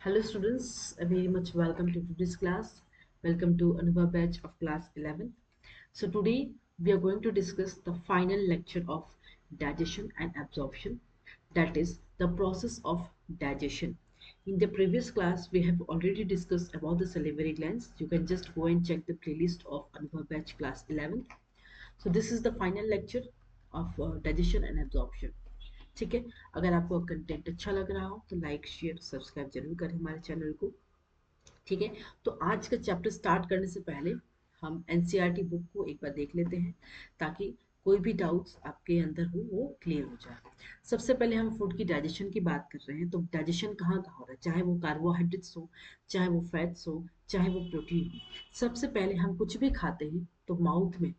Hello students, very much welcome to today's class. Welcome to another batch of class 11. So today we are going to discuss the final lecture of digestion and absorption, that is the process of digestion. In the previous class we have already discussed about the salivary glands. You can just go and check the playlist of another batch class 11. So this is the final lecture of digestion and absorption. ठीक है। अगर आपको content अच्छा लग रहा हो तो like share subscribe जरूर करें हमारे चैनल को। ठीक है। तो आज का चैप्टर स्टार्ट करने से पहले हम एनसीईआरटी बुक को एक बार देख लेते हैं ताकि कोई भी डाउट्स आपके अंदर हो वो क्लियर हो जाए। सबसे पहले हम फूड की डाइजेशन की बात कर रहे हैं, तो डाइजेशन कहाँ कहाँ हो रहा है, चाहे वो कार्बोहाइड्रेट्स हो, चाहे वो फैट्स हो, चाहे वो प्रोटीन हो। सबसे पहले हम कुछ भी खाते हैं तो माउथ में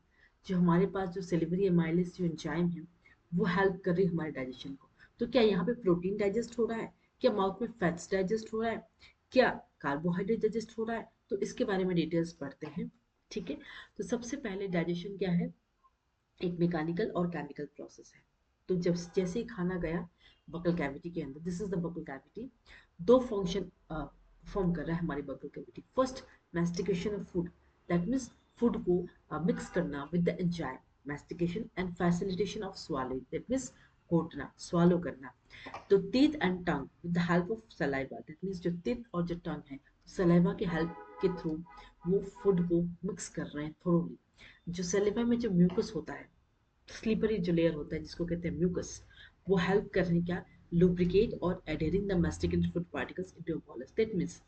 जो हमारे पास जो सेलिवरी एमाइलेज जो एंजाइम है वो हेल्प कर रही है हमारे डाइजेशन को। तो क्या यहाँ पे प्रोटीन डाइजेस्ट हो रहा है, क्या माउथ में फैट्स डाइजेस्ट हो रहा है, क्या कार्बोहाइड्रेट डाइजेस्ट हो रहा है, तो इसके बारे में डिटेल्स पढ़ते हैं। ठीक है। तो सबसे पहले डाइजेशन क्या है, एक मैकेनिकल और केमिकल प्रोसेस है। तो जब जैसे ही खाना गया बकल कैविटी के अंदर, this is the buccal cavity, दो फंक्शन परफॉर्म कर रहा है हमारी buccal cavity. First, mastication of food, that means food को मिक्स करना with the enzyme, mastication and facilitation of swallowing, that means घोटना, स्वालो करना। तो teeth and tongue with the help of saliva, that means जो teeth और जो टंग है saliva के हेल्प के थ्रू वो फूड को मिक्स कर रहे हैं थोरोली। जो सलाइवा में जो म्यूकस होता है, स्लीपरी जो लेयर होता है जिसको कहते हैं म्यूकस, वो हेल्प कर रहे हैं क्या, लुब्रिकेट और adhering the masticated food particles into balls. That means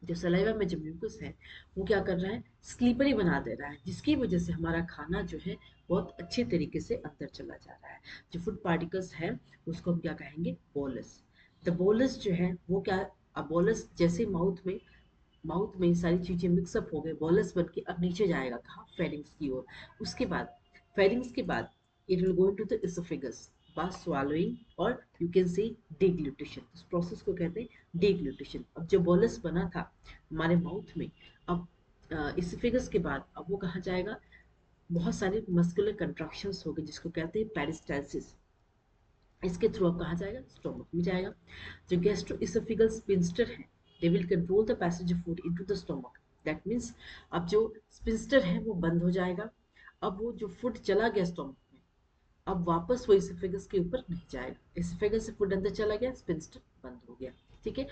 जो सलाइवा में जो म्यूकस है वो क्या कर रहा है, स्लीपरी बना दे रहा है, जिसकी वजह से हमारा खाना जो है बहुत अच्छे तरीके से अंदर चला जा रहा है। जो फूड पार्टिकल्स है उसको हम क्या कहेंगे, बोलस। द बोलस जो है वो क्या, अब बोलस जैसे माउथ में सारी चीजें मिक्सअप हो गए, बॉलस बन के अब नीचे जाएगा कहाँ, फेरिंग्स की ओर। उसके बाद फेरिंग्स के बाद it will go into the oesophagus by swallowing, और यू कैन से डिग्लूटेशन। इस प्रोसेस को कहते हैं डिग्लूटेशन। अब जो बॉलस बना था हमारे माउथ में, अब इसोफेगस के बाद अब वो कहाँ जाएगा, बहुत सारे मस्कुलर कंट्रैक्शंस हो गए जिसको कहते हैं पेरिस्टालसिस। इसके थ्रू अब कहाँ जाएगा, स्टोमक में जाएगा। जो गैस्ट्रो इसोफेगल स्पिंस्टर है, they will control the passage of food into the stomach. That means अब जो स्पिंस्टर है वो बंद हो जाएगा। अब वो जो फूड चला गया स्टोमक में, अब वापस वो इसोफेगस के ऊपर नहीं जाएगा। इसोफेगस से फूड अंदर चला गया, स्पिंस्टर बंद हो गया। ठीक है।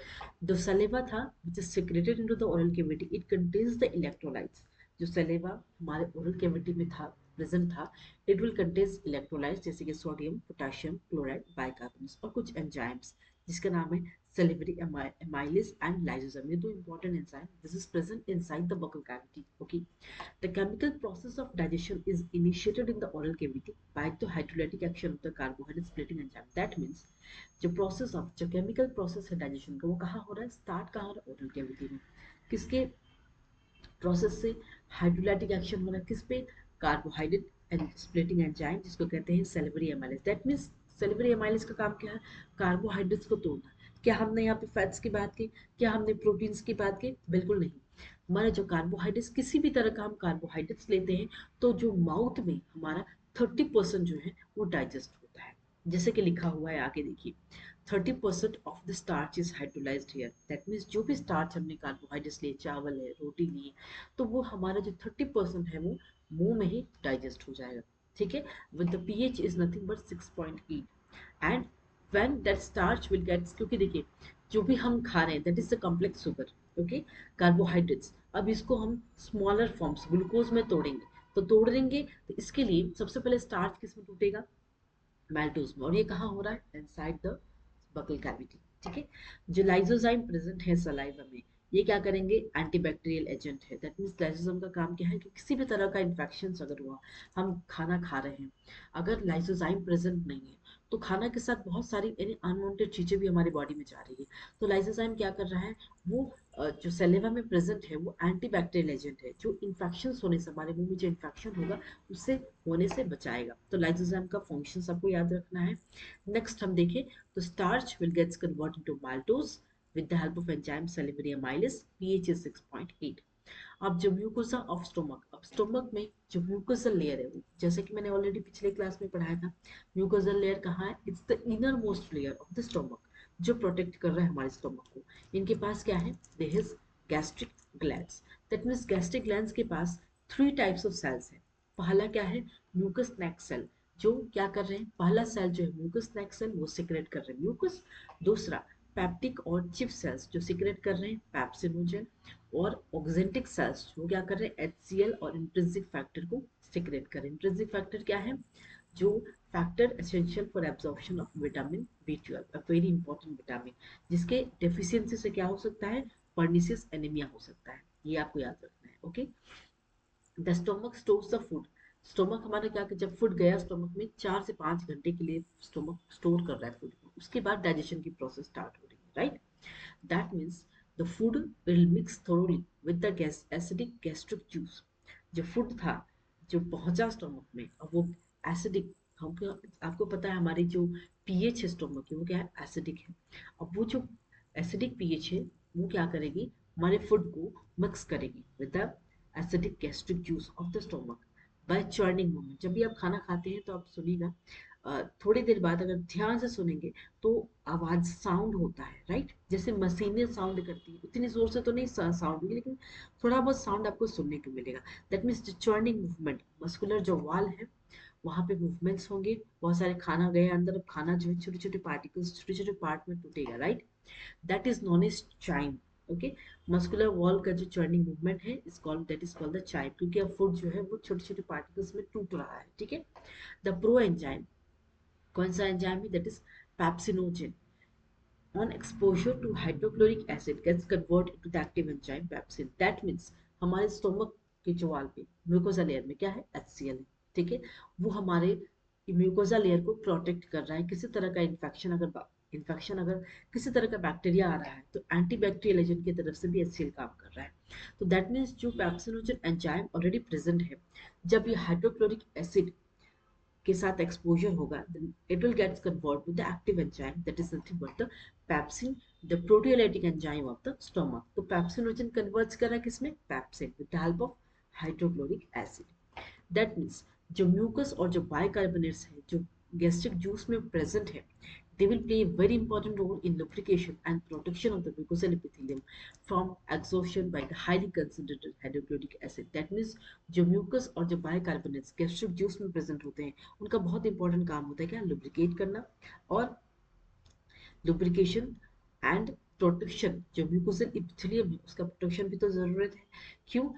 जो सलेवा था which is secreted into the oral cavity, it contains the electrolytes. जो सलेवा हमारे ओरल कैविटी में था, प्रेजेंट था, इट विल कंटेन्स इलेक्ट्रोलाइट्स जैसे कि सोडियम, पोटेशियम क्लोराइड, बाइकार्बोनेट्स और कुछ एंजाइम्स जिसका नाम है salivary amylase and lysozyme। ये दो important enzyme, this is present inside the buccal cavity. Okay. The chemical process of digestion is initiated in the oral cavity by the hydrolytic action of the carbohydrate splitting enzyme. That means जो process of जो chemical process है digestion का वो कहाँ हो रहा है, start कहाँ हो रहा है, oral cavity में। किसके प्रोसेस से, हाइड्रोलाइटिक एक्शन हो रहा है किस पे, कार्बोहाइड्रेट एंड स्प्लिटिंग एंजाइम जिसको कहते हैं salivary amylase. That means salivary amylase का काम क्या है, कार्बोहाइड्रेट्स को तोड़ना। क्या हमने यहाँ पे फैट्स की बात की, क्या हमने प्रोटीन्स की बात की, बिल्कुल नहीं। हमारा जो कार्बोहाइड्रेट्स, किसी भी तरह का हम कार्बोहाइड्रेट्स लेते हैं तो जो माउथ में हमारा 30% जो है वो डाइजेस्ट होता है। जैसे कि लिखा हुआ है आगे देखिए, 30% of the starch is hydrolysed here. That means जो भी स्टार्च हमने कार्बोहाइड्रेट्स लिए, चावल है, रोटी ली, तो वो हमारा जो 30% है वो मुंह में ही डाइजेस्ट हो जाएगा। ठीक है। With the pH is nothing but 6.8 and when that starch will gets, क्योंकि देखिए जो भी हम खा रहे हैं that is the complex sugar, okay, carbohydrates. अब इसको हम स्मॉलर फॉर्म्स ग्लूकोज में तोड़ेंगे, तो तोड़ देंगे तो इसके लिए सबसे पहले स्टार्च किस में टूटेगा, मैल्टोज में, और ये कहाँ हो रहा है, इनसाइड द बकल कैविटी। ठीक है। जो लाइसोजाइम प्रेजेंट है सलाइवा में, ये क्या करेंगे, एंटीबैक्टीरियल एजेंट है। दैट मीन्स लाइसोजाइम का काम क्या है कि किसी भी तरह का इन्फेक्शन अगर हुआ, हम खाना खा रहे हैं, अगर लाइसोजाइम प्रेजेंट नहीं है तो खाना के साथ बहुत सारी यानी अनवांटेड चीजें भी हमारी बॉडी में जा रही है। तो लाइसोजाइम क्या कर रहा है, वो जो सेलेवा में प्रेजेंट है वो एंटीबैक्टीरियल एजेंट है, जो इन्फेक्शन होने से, हमारे मुंह में जो इन्फेक्शन होगा उससे होने से बचाएगा। तो लाइसोजाइम का फंक्शन सबको याद रखना है। नेक्स्ट हम देखें तो starch will gets convert into maltose with the help of enzyme salivary amylase, pH is 6.8। अब जो म्यूकोसा ऑफ स्टोमक, अब स्टोमक में जो म्यूकोसल लेयर है वो, जैसे कि मैंने ऑलरेडी पिछले क्लास में पढ़ाया था, म्यूकोसल लेयर कहाँ है, it's the inner most layer of the stomach. जो प्रोटेक्ट कर रहा है हमारे स्टोमक को। इनके पास क्या है, they has gastric glands. That means gastric glands के पास 3 टाइप्स ऑफ सेल्स है। पहला क्या है, म्यूकस नेक सेल, जो क्या कर रहे हैं, पहला सेल जो है म्यूकस नेक सेल वो सिक्रेट कर रहे हैं म्यूकस। दूसरा पैप्टिक और चिप सेल्स जो सिक्रेट कर रहे हैं पैप्सिनोजन। और ऑक्जेंटिक सेल्स जो क्या कर रहे हैं एचसीएल और इंट्रिंसिक फैक्टर को सिक्रेट कर रहे हैं। इंट्रिंसिक फैक्टर क्या है, जो factor essential for absorption of vitamin B12, a very important vitamin, जिसके डेफिशिएंसी से क्या हो सकता है, पर्निशियस एनीमिया हो सकता है। ये आपको याद रखना है। Okay, the stomach stores the food. Stomach हमारा क्या, जब फूड गया स्टोमक में 4 से 5 घंटे के लिए स्टोमक स्टोर कर रहा है फूड को, उसके बाद डाइजेशन की प्रोसेस स्टार्ट हो रही है, right. That means the food will mix thoroughly with the gas acidic gastric juice. जो फूड था जो पहुंचा स्टोमक में, अब वो एसिडिक, हमको आपको पता है हमारी जो पीएच है स्टोमक की वो क्या है, एसिडिक है। अब वो जो एसिडिक पीएच है वो क्या करेगी, हमारे फूड को मिक्स करेगी with the acidic gastric juice of the stomach by churning movement. जब भी आप खाना खाते हैं तो आप सुनिएगा, थोड़ी देर बाद अगर ध्यान से सुनेंगे तो आवाज साउंड होता है, राइट। जैसे मशीनें साउंड करती है उतनी जोर से तो नहीं साउंड होगी, लेकिन थोड़ा बहुत साउंड आपको सुनने को मिलेगा। That means churning movement, muscular जो वॉल है वहां पे मूवमेंट्स होंगे, बहुत सारे खाना गए अंदर, अब खाना जो है छोटे छोटे पार्टिकल्स छोटे छोटे पार्ट में टूटेगा, right. That is known as chyme. Okay, muscular wall का जो चर्निंग मूवमेंट है is called, that is called the chyme, क्योंकि अब फूड जो है वो छोटे छोटे पार्टिकल्स में टूट रहा है, ठीक है। द प्रो एंजाइम, कौन सा एंजाइम है, that is pepsinogen. On exposure to hydrochloric acid gets converted into the active enzyme pepsin. That means हमारे स्टोमक के जो वाल पे म्यूकोजा लेयर में क्या है, HCl है, ठीक है। वो हमारे म्यूकोजा लेयर को प्रोटेक्ट कर रहा है। किसी तरह का इन्फेक्शन अगर किसी तरह का बैक्टीरिया आ रहा है तो एंटीबैक्टीरियल एजेंट की तरफ से भी HCl काम कर रहा है। तो दैट मीन्स जो पैप्सिनोजन एंजाइम ऑलरेडी प्रेजेंट है, जब ये हाइड्रोक्लोरिक एसिड के साथ एक्सपोजर होगा, then it will get converted with the active enzyme that is nothing but the pepsin, the proteolytic enzyme of the stomach. तो पैप्सिनोजन कन्वर्ट्स कर रहा है किसमें, pepsin, with the help of hydrochloric acid. That means जो mucus और जो bicarbonates है जो गैस्ट्रिक जूस में प्रेजेंट है, they will play a very important role in lubrication and protection of the mucosal epithelium from exhaustion by the highly concentrated hydrochloric acid. That means जो mucus और जो bicarbonates gastric juice में present होते हैं उनका बहुत important काम होता है क्या, लुब्रिकेट करना। और लुब्रिकेशन एंड प्रोटेक्शन, जो म्यूकोसल इपिथेलियम है उसका प्रोटेक्शन भी तो जरूरत है। क्यों,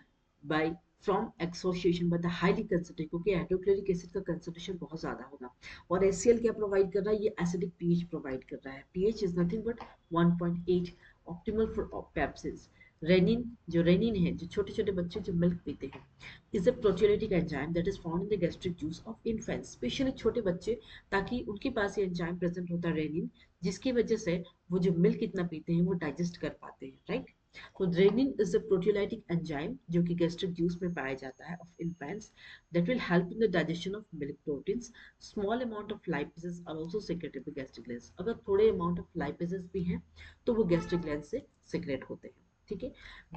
by from association by the highly concentrated, क्योंकि हाइड्रोक्लोरिक एसिड का कंसंट्रेशन बहुत ज्यादा होगा। और HCl क्या प्रोवाइड कर रहा है, ये एसिडिक पीएच प्रोवाइड कर रहा है। PH is nothing but 1.8, optimal for pepsis. Rennin, जो रेनिन है जो छोटे छोटे बच्चे जो मिल्क पीते हैं, is a proteolytic enzyme that is found in the gastric juice of infants, especially छोटे बच्चे, ताकि उनके पास ये एंजाइम प्रेजेंट होता है रेनिन, जिसकी वजह से वो जो मिल्क इतना पीते हैं वो डाइजेस्ट कर पाते हैं, राइट। तो rennin is a proteolytic enzyme जो कि गैस्ट्रिक जूस में पाया जाता है of infants, that will help in the digestion of milk proteins. Small amount of lipases are also secreted by gastric glands, अगर थोड़े अमाउंट ऑफ लाइपेजेस भी हैं तो वो गैस्ट्रिक ग्लैंड से सेक्रेट होते हैं, ठीक है।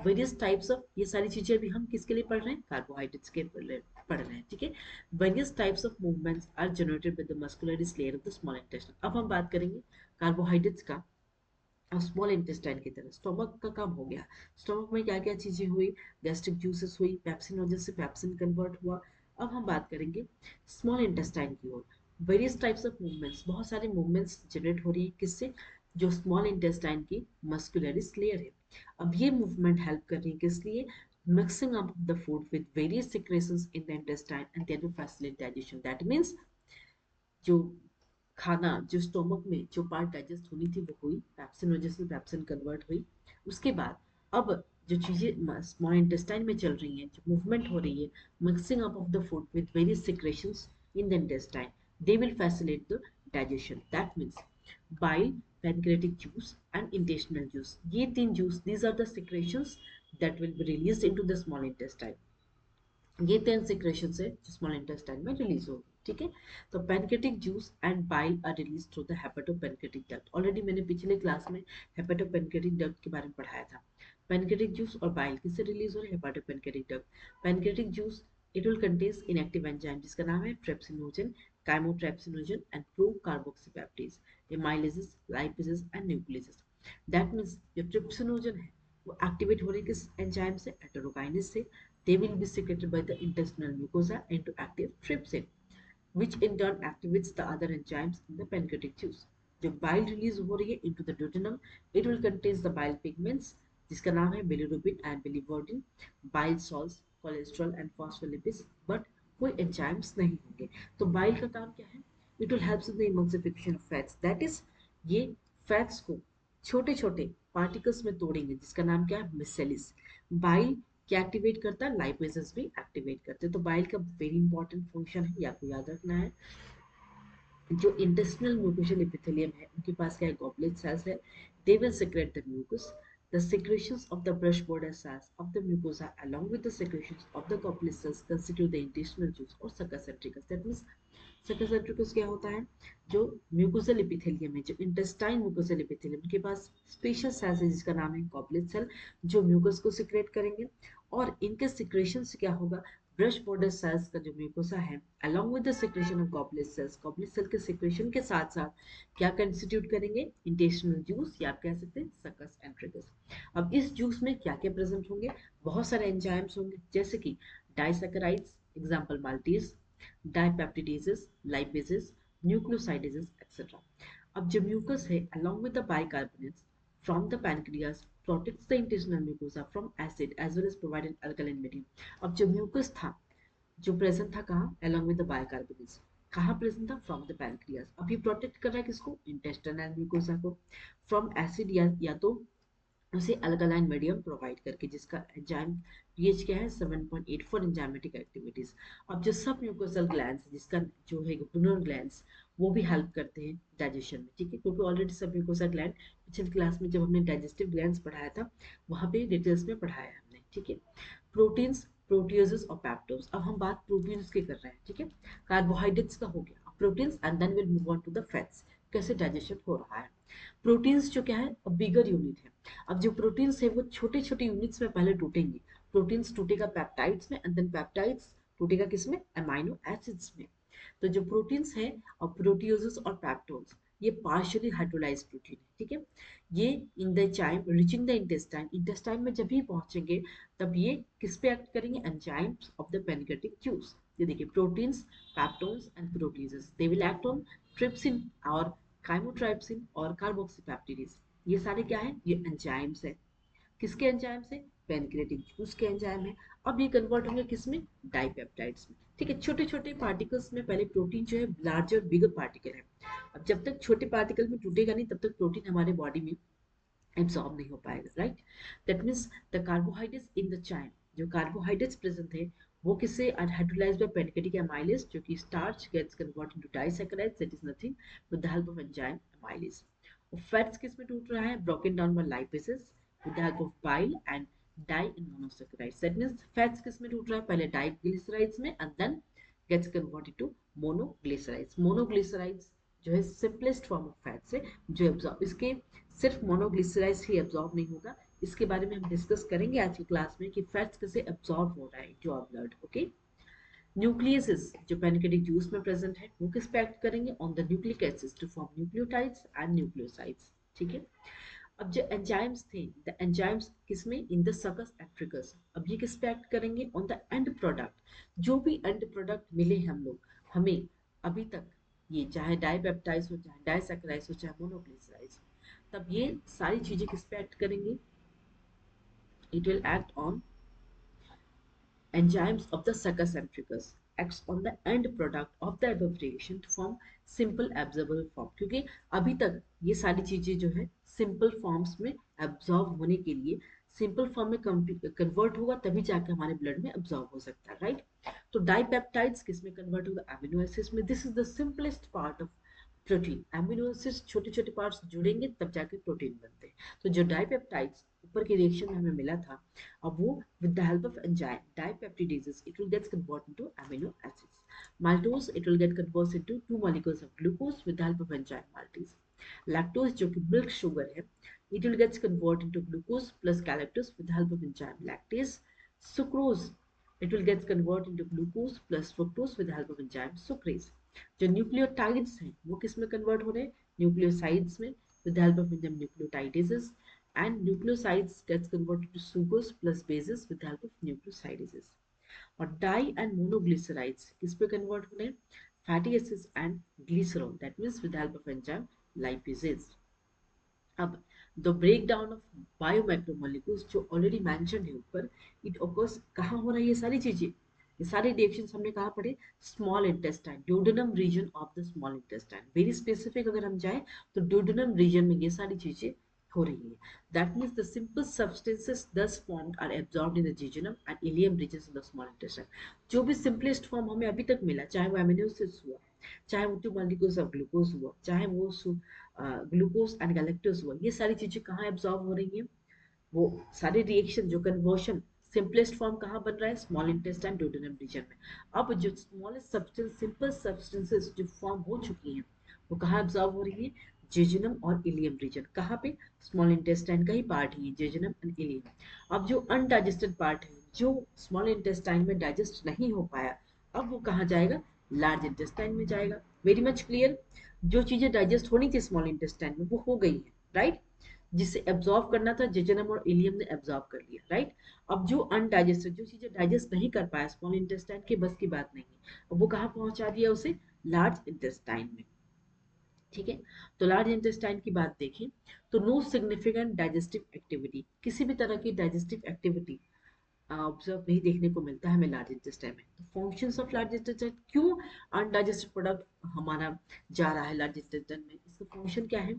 वेरियस टाइप्स ऑफ, ये सारी चीजें अभी हम किसके लिए पढ़ रहे हैं, कार्बोहाइड्रेट्स के पढ़ रहे हैं, ठीक है। Various types of movements are generated by the muscular layer of the small intestine. अब हम बात करेंगे कार्बोहाइड्रेट्स का। और स्मॉल इंटेस्टाइन की तरह स्टोमक का काम हो गया, स्टोमक में क्या क्या चीजें हुई, गैस्ट्रिक जूसेस हुई, पेप्सिनोजन से पेप्सिन कन्वर्ट हुआ। अब हम बात करेंगे स्मॉल इंटेस्टाइन की ओर। वेरियस टाइप्स ऑफ मूवमेंट्स, बहुत सारे मूवमेंट्स जनरेट हो रही है किससे, जो स्मॉल इंटेस्टाइन की मस्कुलरिस लेयर है। अब ये मूवमेंट हेल्प कर रही है किस लिए, mixing up the food with various secretions in the intestine and there to facilitate digestion. That means जो खाना जो स्टोमक में जो पार्ट डाइजेस्ट होनी थी वो हुई, पैप्सिन वजह से पैप्सिन कन्वर्ट हुई। उसके बाद अब जो चीजें स्मॉल इंटेस्टाइन में चल रही हैं, जो मूवमेंट हो रही है, mixing up of the food with various secretions in the intestine, they will facilitate the digestion. That means bile, pancreatic juice and intestinal juice, ये 3 जूस, these are the secretions that will be released into the small intestine. ये 10 secretion से small intestine में release होगी, ठीक है। तो pancreatic juice and bile are release through the hepatopancreatic duct. Already मैंने पिछले क्लास में हेपेटोपेनक्रेटिक डक्ट के बारे में पढ़ाया था। पैनक्रेटिक जूस और बाइल किससे रिलीज हो रहे हैं, hepatopancreatic duct. Pancreatic juice It will contains inactive enzyme जिसका नाम है trypsinogen, chymotrypsinogen and pro-carboxypeptidase, amylases, lipases and nucleases. That means जो trypsinogen है वो एक्टिवेट हो रही है किस एंजाइम से, एटरोकाइनेज से. They will be secreted by the intestinal mucosa into active trypsin, which in turn activates the other enzymes in the pancreatic juice. जो bile release हो रही है into the duodenum, it will contains the bile pigments जिसका नाम है bilirubin and biliverdin, bile salts, cholesterol and phospholipids, but कोई enzymes नहीं होंगे. तो bile का काम क्या है? It will help in the emulsification of fats. That is, ये fats को छोटे छोटे पार्टिकल्स में तोड़ेंगे जिसका नाम क्या है, मिसेलिस. बाइल क्या एक्टिवेट करता है, लाइपेजेस भी एक्टिवेट करते हैं. तो बाइल का वेरी इंपॉर्टेंट फंक्शन है, ये आपको याद रखना है. जो इंटेस्टिनल म्यूकोशल एपिथेलियम है उनके पास क्या है, गॉबलेट सेल्स है. They will secrete the mucus. The secretions of the brush border cells of the mucosa along with the secretions of the goblet cells constitute the intestinal juice or succus centricus. That means succus centricus क्या होता है, जो mucosal epithelium है, जो intestine mucosal epithelium, उनके पास special cells है जिसका नाम है गॉबलेट सेल, जो म्यूकस को सिक्रेट करेंगे. और इनके सिक्रेशन से क्या होगा, ब्रश बॉर्डर सेल्स का जो म्यूकोसा है along with the secretion of goblet cell के सिक्रेशन के साथ साथ क्या कंस्टिट्यूट करेंगे, इंटेस्टिनल जूस, या आप कह सकते हैं सकस एंट्रिकस. अब इस जूस में क्या क्या प्रेजेंट होंगे, बहुत सारे एंजाइम्स होंगे जैसे कि disaccharides, example maltase, dipeptidases, lipases, nucleosidases etcetera. अब जो म्यूकस है along with the bicarbonates from the pancreas protects the intestinal mucosa from acid as well as provide an alkaline medium. अब जो म्यूकस था जो प्रेजेंट था कहाँ, along with the bicarbonates, कहाँ प्रेजेंट था, फ्रॉम द पैनक्रियास. अब ये प्रोटेक्ट कर रहा है किसको, इंटेस्टाइनल म्यूकोसा को, फ्रॉम एसिड या तो उसे अल्कलाइन मीडियम प्रोवाइड करके जिसका एंजाइम पीएच क्या है 7.84 एंजाइमेटिक एक्टिविटीज. अब जो सब म्यूकोसल ग्लैंड्स जिसका जो है ग्लूनर ग्लैंड्स, वो भी हेल्प करते हैं डाइजेशन में, ठीक है, क्योंकि ऑलरेडी सब म्यूकोसल ग्लैंड पिछली क्लास में जब हमने डाइजेस्टिव ग्लैंड्स पढ़ाया था वहां पे डिटेल्स में पढ़ाया हमने, ठीक है. प्रोटीन्स, प्रोटियोजेस और पैप्टोज. अब हम बात प्रोटीन्स की कर रहे हैं, ठीक है. कार्बोहाइड्रेट्स का हो गया, proteins and then will move on to the fats, कैसे डाइजेशन हो रहा है. प्रोटीन्स जो क्या है, बिगर यूनिट है. अब जो प्रोटीन्स है वो छोटे छोटे यूनिट्स में पहले टूटेंगे. प्रोटीन्स टूटेगा पेप्टाइड्स में एंड देन पेप्टाइड्स टूटेगा किसमें, अमाइनो एसिड्स में. तो जो प्रोटीन्स है और प्रोटियोजेस और पेप्टोन्स, ये पार्शियली हाइड्रोलाइज्ड प्रोटीन है, ठीक है. ये in the enzyme reaching the intestine, intestine में जब भी पहुंचेंगे तब ये किस पे एक्ट करेंगे, enzymes of the pancreatic juice. ये देखिए proteins, peptones and proteases, they will act on trypsin और काइमोट्राइप्सिन और कार्बोक्सीपेप्टिडेज. ये सारे क्या है, ये एंजाइम्स है. किसके एंजाइम से, पेनक्रेटिक जूस के एंजाइम है. अब ये कन्वर्ट होंगे किसमें, डाइपेप्टाइड्स में, ठीक है. छोटे छोटे पार्टिकल्स में पहले प्रोटीन जो है लार्जर बिगर पार्टिकल है. अब जब तक छोटे पार्टिकल में टूटेगा नहीं तब तक प्रोटीन हमारे बॉडी में एब्सॉर्ब नहीं हो पाएगा, right. That means the carbohydrates in the chyme, जो कार्बोहाइड्रेट्स प्रेजेंट है वो किससे हाइड्रोलाइज्ड बाय पेनक्रेटिक एमाइलेज, जो कि starch gets convert into disaccharides, that is nothing with the help of enzyme amylase. और फैट्स किस में टूट रहा है, broken down by lipases with the help of bile and die in monosaccharides. That means fats किस में टूट रहा है, पहले diglycerides में and then gets converted to monoglycerides. Monoglycerides जो है सिंपलेस्ट फॉर्म ऑफ फैट्स है जो एब्जॉर्ब, इसके सिर्फ मोनोग्लिसराइड्स ही एब्जॉर्ब नहीं होगा. इसके बारे में हम डिस्कस करेंगे आज की क्लास में कि फैट्स कैसे एब्जॉर्ब हो रहा है to our blood, okay. Nucleus जो पेनक्रेटिक जूस में प्रेजेंट है वो किस पे एक्ट करेंगे, on the nucleic acids to form nucleotides and nucleosides, ठीक है. अब जो एंजाइम्स थे, द एंजाइम्स किसमें, इन द सकस एफ्रिकस. अब ये किस पे एक्ट करेंगे, ऑन द एंड प्रोडक्ट. जो भी एंड प्रोडक्ट मिले हम लोग हमें अभी तक, ये चाहे डाइपेप्टाइड्स हो, चाहे डाइसैकेराइड्स हो, चाहे मोनोग्लिसराइड्स, तब ये सारी चीजें किस पे एक्ट करेंगी, it will act on enzymes of the succus centricus, acts on the end product of the above reaction to form simple absorbable form. क्योंकि अभी तक ये सारी चीजें जो है सिंपल फॉर्म्स में एब्जॉर्ब होने के लिए सिंपल फॉर्म में कन्वर्ट होगा तभी जाके हमारे ब्लड में एब्जॉर्ब हो सकता है, राइट. तो डाइपेप्टाइड्स किस में कन्वर्ट होगा, अमीनो एसिड्स में. This is the simplest part of protein. Amino acids छोटे छोटे पार्ट्स जुड़ेंगे तब जाके प्रोटीन बनते हैं. तो जो डाइपेप्टाइड्स ऊपर के रिएक्शन में हमें मिला था, अब वो with the help of enzyme dipeptidases it will get converted into amino acids. Maltose it will get converted into two molecules of glucose with the help of enzyme maltase. Lactose जो कि milk sugar है, it will get converted into glucose plus galactose with the help of enzyme lactase. Sucrose it will get converted into glucose plus fructose with the help of enzyme sucrase. जो nucleotides हैं वो किस में convert हो रहे हैं, nucleosides में with the help of enzyme nucleotidases, and nucleosides gets converted to sugars plus bases with the help of nucleosidases. और डाई एंड मोनोग्लिसराइड्स किस पे कन्वर्ट हो रहे हैं, fatty acids and glycerol, that means with the help of enzyme lipases. अब the break down of बायोमैक्रोमोलिक्यूल्स जो already mention है ऊपर, इट ऑकर्स कहाँ हो रहा है ये सारी चीजें, ये सारे रिएक्शंस हमने कहाँ पढ़े, small intestine, duodenum region of the small intestine. Very specific अगर हम जाए तो ड्यूडेनम रीजन में ये सारी चीजें हो रही है. That means the simple substances thus formed are absorbed in the jejunum and ileum regions of the small intestine. जो भी सिंपलेस्ट फॉर्म हमें अभी तक मिला, चाहे वो अमीनो एसिड्स हुआ, चाहे वो 2 मॉलिक्यूल्स ऑफ ग्लूकोज हुआ, चाहे वो ग्लूकोज एंड गैलेक्टोज हुआ, ये सारी चीजें कहाँ एब्जॉर्ब हो रही हैं, वो सारे रिएक्शन जो कन्वर्शन सिंपलेस्ट फॉर्म कहाँ बन रहा है, स्मॉल इंटेस्टाइन ड्यूडेनम रीजन में. अब जो स्मॉलेस्ट सब्सटेंस सिंपल सब्सटेंसेस जो फॉर्म हो चुकी हैं वो कहाँ एब्जॉर्ब हो रही है, जेजुनम और इलियम रीजन. कहाँ पे, स्मॉल इंटेस्टाइन का ही पार्ट है जेजुनम एंड इलियम. अब जो अनडाइजेस्टेड पार्ट है जो स्मॉल इंटेस्टाइन में डाइजेस्ट नहीं हो पाया, अब वो कहाँ जाएगा, लार्ज इंटेस्टाइन में जाएगा. Very much clear. जो चीजें डाइजेस्ट होनी थी स्मॉल इंटेस्टाइन में वो हो गई है, राइट. जिसे एब्जॉर्ब करना था जेजनम और इलियम ने एब्जॉर्ब कर लिया, राइट. अब जो अनडाइजेस्टेड, जो चीजें डाइजेस्ट नहीं कर पाया स्मॉल इंटेस्टाइन के बस की बात नहीं है, अब वो कहाँ पहुंचा दिया उसे, लार्ज इंटेस्टाइन में. ठीक है. तो लार्ज इंटेस्टाइन की बात देखें तो नो सिग्निफिकेंट डाइजेस्टिव एक्टिविटी, किसी भी तरह की डाइजेस्टिव एक्टिविटी ऑब्जर्व नहीं देखने को मिलता है हमें लार्ज इंटेस्टाइन में. तो फंक्शंस ऑफ लार्ज इंटेस्टाइन, क्यों अनडाइजेस्टेड प्रोडक्ट हमारा जा रहा है लार्ज इंटेस्टाइन में, इसका फंक्शन क्या है,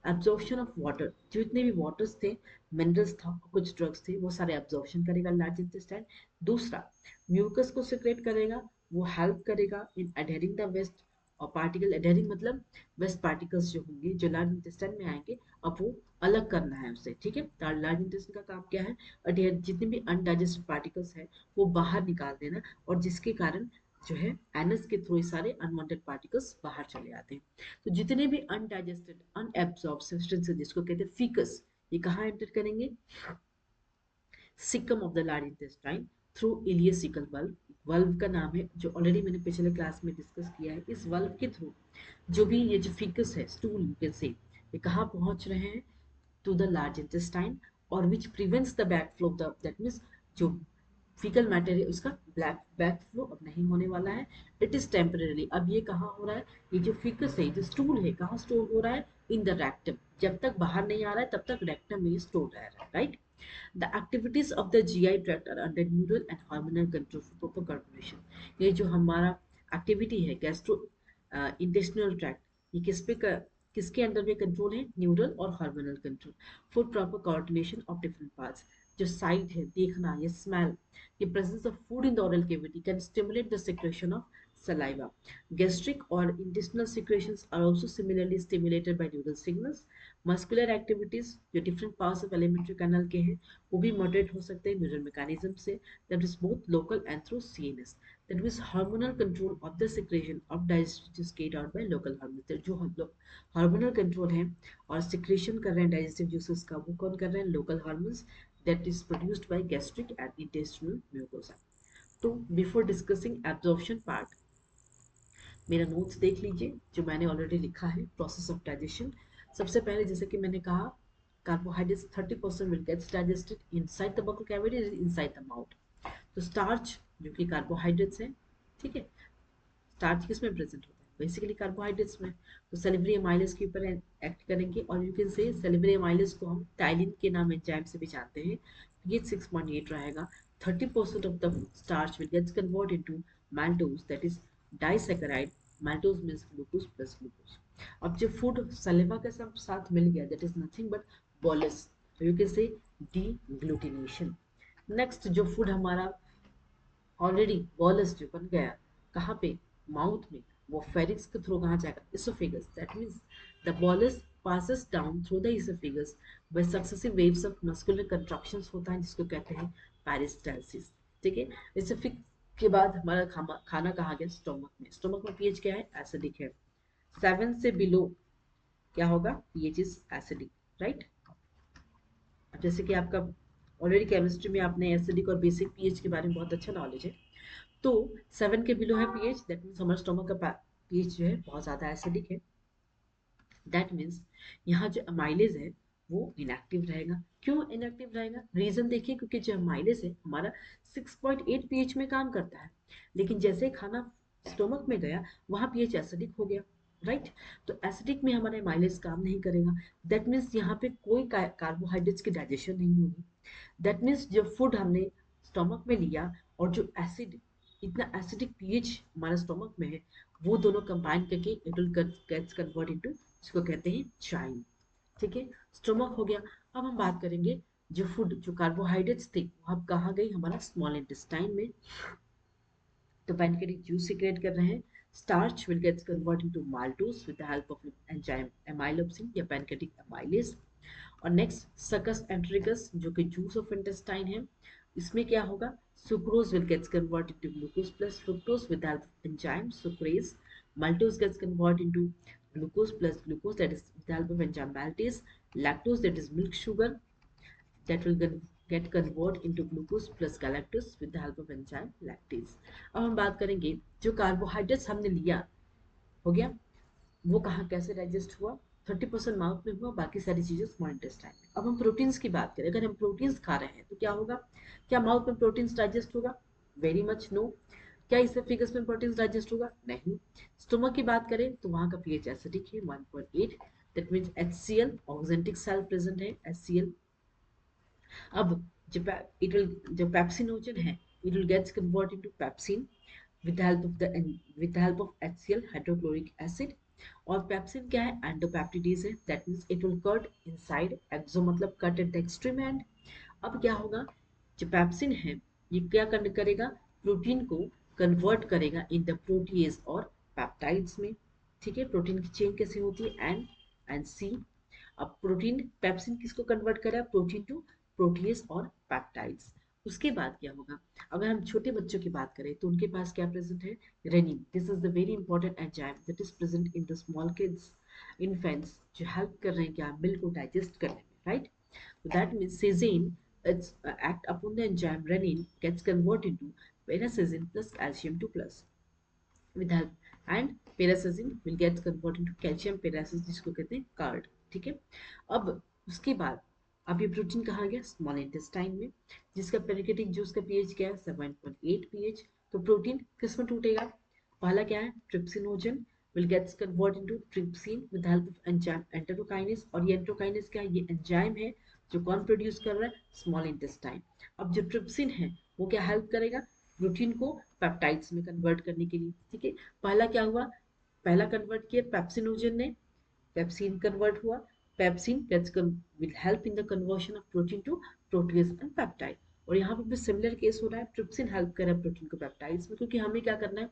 एब्जॉर्प्शन ऑफ वाटर. जितने भी वाटर्स थे, मिनरल्स था, कुछ ड्रग्स थे, वो सारे एब्जॉर्प्शन करेगा लार्ज इंटेस्टाइन. दूसरा, म्यूकस को सिक्रेट करेगा, वो हेल्प करेगा इन अडहेरिंग द वेस्ट और पार्टिकल. अडहेरिंग मतलब वेस्ट पार्टिकल्स जो होंगे जो लार्ज इंटेस्टाइन में आएंगे, अब वो अलग करना है उसे. ठीक है. लार्ज इंटेस्टाइन का काम क्या है, जितने भी अनडाइजेस्टेड पार्टिकल्स हैं वो बाहर निकाल देना, और जिसके कारण जो है एनस के थ्रू सारे अनवांटेड पार्टिकल्स बाहर चले आते हैं. तो जितने भी अनडाइजेस्टेड अनएब्सॉर्ब्ड सब्सटेंसेस जिसको कहते हैं फीकस, ये कहाँ एंटर करेंगे, caecum of the large intestine through ileocaecal valve. Valve का नाम है जो ऑलरेडी मैंने पिछले क्लास में डिस्कस किया है. इस वल्व के थ्रू जो भी ये जो फीकस है, स्टूल यू कैन से, ये कहाँ पहुंच रहे हैं, to the large intestine, or which prevents the backflow of the, that means जो फीकल मैटर है उसका बैक फ्लो अब नहीं होने वाला है. It is temporarily. अब ये कहाँ हो रहा है, ये जो फिकस है, जो स्टूल है, कहाँ स्टोर हो रहा है, इन द रेक्टम. जब तक बाहर नहीं आ रहा है तब तक रेक्टम में स्टोर रह रहा है, right. The activities of the GI tract are under neural and hormonal control for proper corporation. ये जो हमारा एक्टिविटी है गैस्ट्रो इंटेस्टिनल ट्रैक्ट, ये किसके अंडर में कंट्रोल है, न्यूरल और hormonal control for proper coordination of different parts. जो साइट है, देखना, ये स्मेल, ये presence of food in the oral cavity can stimulate the secretion of saliva. Gastric or intestinal secretions are also similarly stimulated by neural signals. Muscular activities जो different parts of alimentary canal के हैं वो भी moderate हो सकते हैं neural mechanism से, that is both local and through CNS. That means hormonal control of the secretion of digestive is carried out by local hormones. जो hormonal control है और secretion कर रहे हैं digestive juices का, वो कौन कर रहे हैं, local hormones that is produced by gastric and intestinal mucosa. तो before discussing absorption part, मेरा नोट्स देख लीजिए जो मैंने ऑलरेडी लिखा है, प्रोसेस ऑफ डाइजेशन. सबसे पहले जैसे कि मैंने कहा, carbohydrates 30% will gets digested inside the buccal cavity, inside the mouth. तो स्टार्च जो कि कार्बोहाइड्रेट्स है, ठीक है, स्टार्च किस में प्रेजेंट होता है, बेसिकली कार्बोहाइड्रेट्स में. तो सेलिब्री एमाइलेज के ऊपर एक्ट करेंगे, और यू कैन से सेलिब्री एमाइलेज को हम टाइलिन के नाम एंजाइम से भी जानते हैं. पीएच 6.8 रहेगा. 30% of the starch will gets convert into maltose, that is disaccharide. maltose means glucose plus glucose. अब जब फूड सलेवा के साथ मिल गया, that is nothing but bolus, you can say deglutination. Next जो फूड हमारा ऑलरेडी बॉलस जो बन गया कहाँ पे, माउथ में, वो फेरिक्स के थ्रू कहाँ जाएगा, oesophagus. That means the bolus passes down through the esophagus by successive waves of muscular contractions होता है जिसको कहते हैं पेरिस्टालसिस. ठीक है. इसोफेग के बाद हमारा खाना कहाँ गया, स्टोमक में. स्टोमक में पीएच क्या है, एसिडिक है. 7 से बिलो क्या होगा, पीएच इज एसिडिक, राइट. अब जैसे कि आपका ऑलरेडी केमिस्ट्री में आपने एसिडिक और बेसिक पीएच के बारे में बहुत अच्छा नॉलेज है। तो 7 के बिलो है पीएच, दैट मीन्स हमारे स्टोमक का पीएच जो है बहुत ज़्यादा एसिडिक है। दैट मीन्स यहाँ जो अमाइलेज है वो इनएक्टिव रहेगा। क्यों इनएक्टिव रहेगा? रीजन देखिए, क्योंकि जो अमाइलेज है हमारा 6.8 पीएच में काम करता है, लेकिन जैसे ही खाना स्टोमक में गया वहाँ पीएच एसिडिक हो गया, राइट। तो एसिडिक में हमारा अमाइलेज काम नहीं करेगा। दैट मीन्स यहाँ पे कोई कार्बोहाइड्रेट्स की डाइजेशन नहीं होगी। दैट मीन्स जो फूड हमने स्टोमक में लिया और जो एसिड, इतना एसिडिक पीएच हमारे स्टोमक में है, वो दोनों कंबाइन करके it will gets convert into, जिसको कहते हैं चाइम। ठीक है, स्टोमक हो गया। अब हम बात करेंगे जो फूड, जो कार्बोहाइड्रेट्स थे वो अब कहाँ गई? हमारा स्मॉल इंटेस्टाइन में। तो पैनक्रियाटिक जूस सीक्रेट कर रहे हैं। Starch will gets convert into maltose with the help of enzyme amylopsin या पैनक्रियाटिक एमाइलेज। और नेक्स्ट सकस एंट्रिकस जो कि जूस ऑफ इंटेस्टाइन है, इसमें क्या होगा? Sucrose will gets convert into glucose plus fructose with help of enzyme sucrase. Maltose gets converted into glucose plus glucose, that is with the help of enzyme maltase. Lactose, that is milk sugar, that will get converted into glucose plus galactose with the help of enzyme lactase. अब हम बात करेंगे जो carbohydrates हमने लिया, हो गया, वो कहाँ कैसे डाइजेस्ट हुआ? 30% माउथ में हुआ, बाकी सारी चीजें स्मॉल इंटेस्टाइन में। अब हम प्रोटीन्स की बात करें, अगर हम प्रोटीन्स खा रहे हैं तो क्या होगा? क्या माउथ में प्रोटीन्स डाइजेस्ट होगा? Very much no. क्या इसोफेगस में प्रोटीन्स डाइजेस्ट होगा? नहीं। स्टोमक की बात करें तो वहां का पीएच एसिडिक है 1.8, that means HCl oxyntic cell present है, HCl। अब it will, जो पेप्सिनोजन है, it will gets converted into pepsin with the help of the with the help of HCl hydrochloric acid. और पेप्सिन क्या है? Endopeptidase है, that means it will cut inside, exo मतलब cut at the extreme end. अब क्या होगा? जो pepsin है ये क्या करेगा? प्रोटीन को कन्वर्ट करेगा इन द प्रोटीएज और पेप्टाइड्स में। ठीक है, प्रोटीन की चेन कैसे होती है? N C. अब प्रोटीन, पेप्सिन किसको कन्वर्ट करेगा? प्रोटीन टू प्रोटीएज और पेप्टाइड्स। उसके बाद क्या होगा? अगर हम छोटे बच्चों की बात करें तो उनके पास क्या प्रेजेंट है? Rennin, this is the very important enzyme that is present in the small kids, infants, जो हेल्प कर रहे हैं क्या? मिल्क को डाइजेस्ट करने में, राइट। That means casein, its act upon the enzyme renin gets converted into paracasein plus calcium 2 plus with help, and paracasein will get converted into calcium paracesis जिसको कहते हैं कार्ड। ठीक है, अब उसके बाद अब ये प्रोटीन कहाँ गया? स्मॉल इंटेस्टाइन में, जिसका पेरिकेटिक जूस का पीएच क्या है? 7.8 पीएच। तो प्रोटीन किस में टूटेगा? पहला क्या है? Trypsinogen will gets converted into trypsin with the help of enzyme enterokinase। और ये एंटेरोकाइनेस क्या है? ये एंजाइम है जो कौन प्रोड्यूस कर रहा है? Small intestine. अब जो ट्रिप्सिन है वो क्या हेल्प करेगा? प्रोटीन को पेप्टाइड्स में कन्वर्ट करने के लिए। ठीक है, पहला क्या हुआ? पहला कन्वर्ट किया पेप्सिनोजन ने, पेप्सिन कन्वर्ट हुआ, pepsin gets will help in the conversion of protein to protease and peptide। और यहाँ पर भी सिमिलर केस हो रहा है, ट्रिप्सिन हेल्प कर रहा है प्रोटीन को पेप्टाइड्स में, क्योंकि हमें क्या करना है?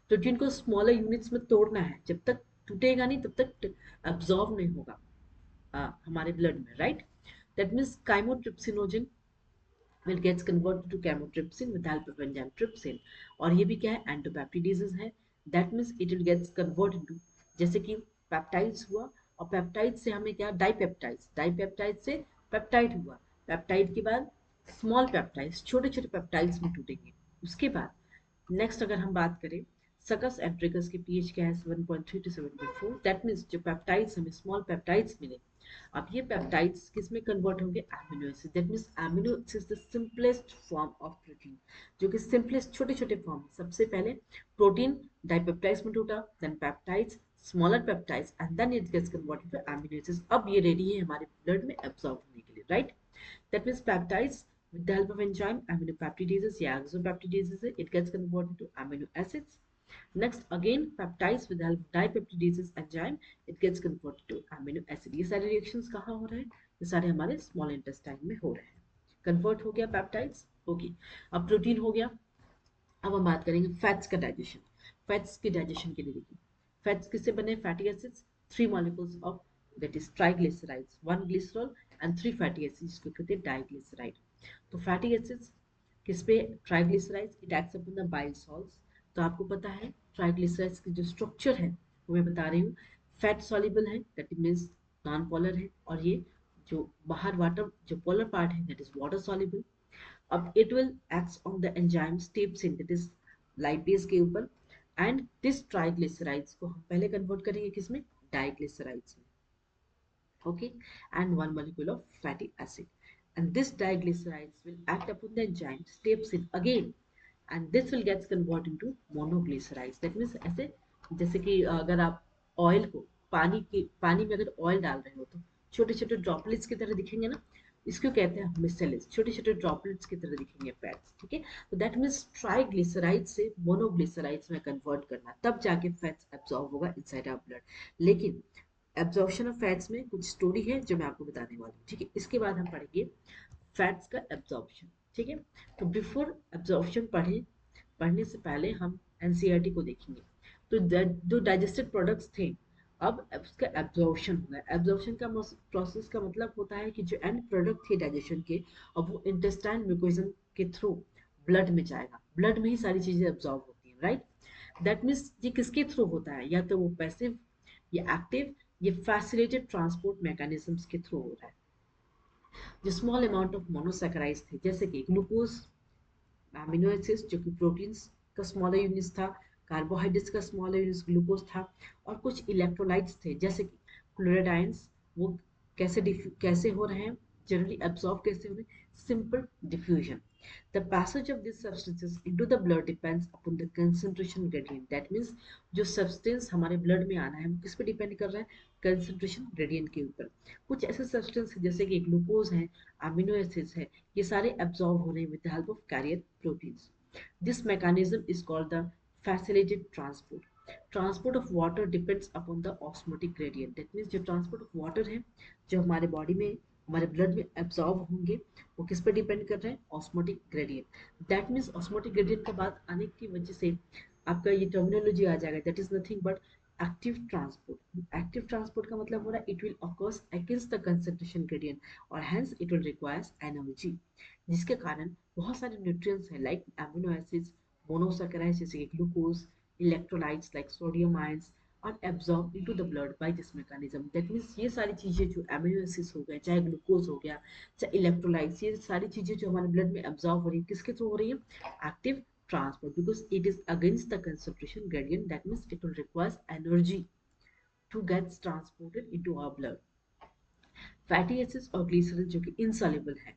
प्रोटीन को स्मॉलर यूनिट्स में तोड़ना है, जब तक टूटेगा नहीं तब तक एब्जॉर्ब नहीं होगा हमारे ब्लड में, right. That means chymotrypsinogen will gets converted to chymotrypsin with the help of enzyme trypsin। और ये भी क्या है? एंडोपेप्टिडेजेस है, that means it will gets converted to, जैसे कि पेप्टाइड्स हुआ, और पेप्टाइड से हमें क्या? डाइपेप्टाइड्स, डाइपेप्टाइड से पेप्टाइड हुआ, पेप्टाइड के बाद स्मॉल पेप्टाइड्स, छोटे छोटे पेप्टाइड्स में टूटेंगे। उसके बाद नेक्स्ट अगर हम बात करें, सकस एंट्रिकस के पीएच क्या है? 7.3 to 7.4, दैट मीन्स जो पेप्टाइड्स हमें स्मॉल पेप्टाइड्स मिले, अब ये पेप्टाइड्स किस में कन्वर्ट होंगे? Amino acid. That means amino acid is the simplest form of protein, जो कि सिंपलेस्ट छोटे छोटे फॉर्म। सबसे पहले प्रोटीन डाइपेप्टाइड्स में टूटा, then peptides, smaller peptides, and then it gets converted to amino acid. अब ये रेडी है हमारे ब्लड में एब्सॉर्ब होने के लिए, right. That means peptides with the help of enzyme aminopeptidases या exopeptidases, it gets converted to amino acids। Next again peptides with the help of dipeptidases enzyme, it gets converted to amino acid। ये सारे reactions कहाँ हो रहे हैं? ये सारे हमारे स्मॉल इंटेस्टाइन में हो रहे हैं। कन्वर्ट हो गया पेप्टाइड्स, ओके। अब प्रोटीन हो गया। अब हम बात करेंगे फैट्स का डाइजेशन। फैट्स के डाइजेशन के लिए देखिए, फैट्स किससे बने? Fatty acids, 3 molecules of that is triglycerides, 1 glycerol and 3 fatty acids, जिसको कहते हैं डाइग्लिसराइड। तो फैटी एसिड्स किस पे? Triglycerides, it acts upon the bile salts. तो आपको पता है ट्राइग्लिसराइड्स की जो स्ट्रक्चर है वो मैं बता रही हूँ, फैट सॉल्युबल है, दैट मीन्स नॉन पोलर है, और ये जो बाहर वाटर, जो पोलर पार्ट है दैट इज वाटर सॉल्युबल। अब it will acts on the enzyme steps in that is lipase के ऊपर, एंड दिस ट्राइग्लिसराइड्स को हम पहले कन्वर्ट करेंगे किसमें, डाइग्लिसराइड्स में, okay, and one molecule of fatty acid, and this diglycerides will act upon the enzyme steps in again, and this will get converted into monoglycerides, that means ऐसे जैसे कि अगर आप ऑयल को पानी में अगर ऑयल डाल रहे हो तो छोटे छोटे ड्रॉपलेट्स की तरह दिखेंगे ना, इसको कहते हैं मिसेलिस, छोटे छोटे ड्रॉपलेट्स की तरह दिखेंगे फैट्स, ठीक है। तो दैट मीन्स ट्राइग्लिसराइड से मोनोग्लिसराइड्स में कन्वर्ट करना, तब जाके फैट्स एब्जॉर्ब होगा इनसाइड आवर ब्लड। लेकिन एब्जॉर्प्शन ऑफ फैट्स में कुछ स्टोरी है जो मैं आपको बताने वाली हूँ, ठीक है। इसके बाद हम पढ़ेंगे फैट्स का एब्जॉर्प्शन, ठीक है। तो बिफोर एब्जॉर्प्शन पढ़ने से पहले हम एनसीईआरटी को देखेंगे। तो जो डाइजेस्टेड प्रोडक्ट्स थे, अब उसका एब्जॉर्प्शन होगा। एब्जॉर्प्शन का प्रोसेस का मतलब होता है कि जो एंड प्रोडक्ट थे डाइजेशन के, अब वो इंटेस्टाइन म्यूकोजन के थ्रू ब्लड में जाएगा, ब्लड में ही सारी चीजें एब्जॉर्ब होती हैं, राइट। दैट मीन्स ये किसके थ्रू होता है, या तो वो पैसिव या एक्टिव, ये फैसिलिटेटेड ट्रांसपोर्ट मैकेनिज्म्स के थ्रू हो रहा है। जो स्मॉल अमाउंट ऑफ मोनोसैकेराइड्स थे जैसे कि ग्लूकोज, अमीनो एसिड्स जो कि प्रोटीन्स का स्मॉलर यूनिट था, कार्बोहाइड्रेट्स का स्मॉलर यूनिट ग्लूकोज था, और कुछ इलेक्ट्रोलाइट्स थे जैसे कि क्लोराइड आयंस, वो कैसे हो रहे हैं, जनरली एब्सॉर्ब कैसे हो रहे हैं, simple diffusion. The passage of these substances into the blood depends upon the concentration gradient. That means जो substance हमारे blood में आना है वो किस पे डिपेंड कर रहा है, concentration gradient के ऊपर। कुछ ऐसे substance है जैसे कि ग्लूकोज है, अमीनो एसिड्स है, ये सारे absorb हो रहे हैं with the help of carrier proteins. This mechanism is called the facilitated transport. Transport of water depends upon the osmotic gradient. That means जो transport of water है, जो हमारे बॉडी में, हमारे ब्लड में एब्जॉर्ब होंगे, वो किस पर डिपेंड कर रहे हैं, osmotic gradient. That means osmotic gradient का बात आने की वजह से आपका ये टर्मिनोलॉजी आ जाएगा, that is nothing but active transport. Active transport का मतलब हो रहा है it will occurs against the concentration gradient, और hence it will requires energy, जिसके कारण बहुत सारे न्यूट्रिएंट्स हैं लाइक अमीनो एसिड्स, मोनोसैकेराइड्स जैसे कि glucose, electrolytes like sodium ions are absorbed into the blood by this mechanism. That means ये सारी चीजें जो अमीनो एसिड्स हो गए, चाहे ग्लूकोज हो गया, चाहे इलेक्ट्रोलाइट्स, ये सारी चीजें जो हमारे ब्लड में एब्जॉर्ब हो रही है किसके थ्रू हो रही है, active transport, because it is against the concentration gradient, that means it will requires energy to gets transported into our blood. Fatty acids और ग्लिसरॉल जो कि इनसॉल्युबल है,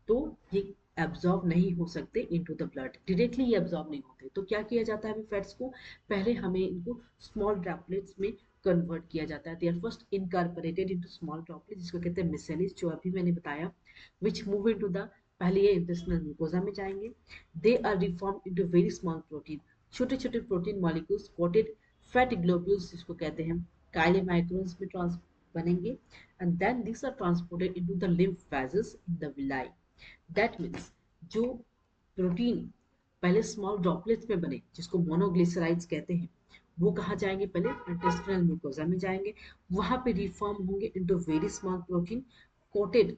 तो ये एब्जॉर्ब नहीं हो सकते इनटू द ब्लड, डायरेक्टली ये एब्जॉर्ब नहीं होते। तो क्या किया जाता है अभी फैट्स को, पहले हमें इनको स्मॉल ड्रॉपलेट्स में कन्वर्ट किया जाता है। They are first incorporated into small droplets जिसको कहते हैं मिसेलिस, जो अभी मैंने बताया, विच मूव इनटू द, पहले ये इंटेस्टिनल म्यूकोजा में जाएंगे। They are reform into very small protein, छोटे छोटे protein molecules coated fat globules जिसको कहते हैं काइले माइक्रोन्स में ट्रांस बनेंगे, and then these are transported into the lymph vessels in the villi. That means जो प्रोटीन पहले स्मॉल ड्रॉपलेट्स में बने जिसको मोनोग्लिसराइड्स कहते हैं, वो कहाँ जाएंगे, पहले इंटेस्टिनल म्यूकोजा में जाएंगे, वहां पे रिफॉर्म होंगे into very small protein coated,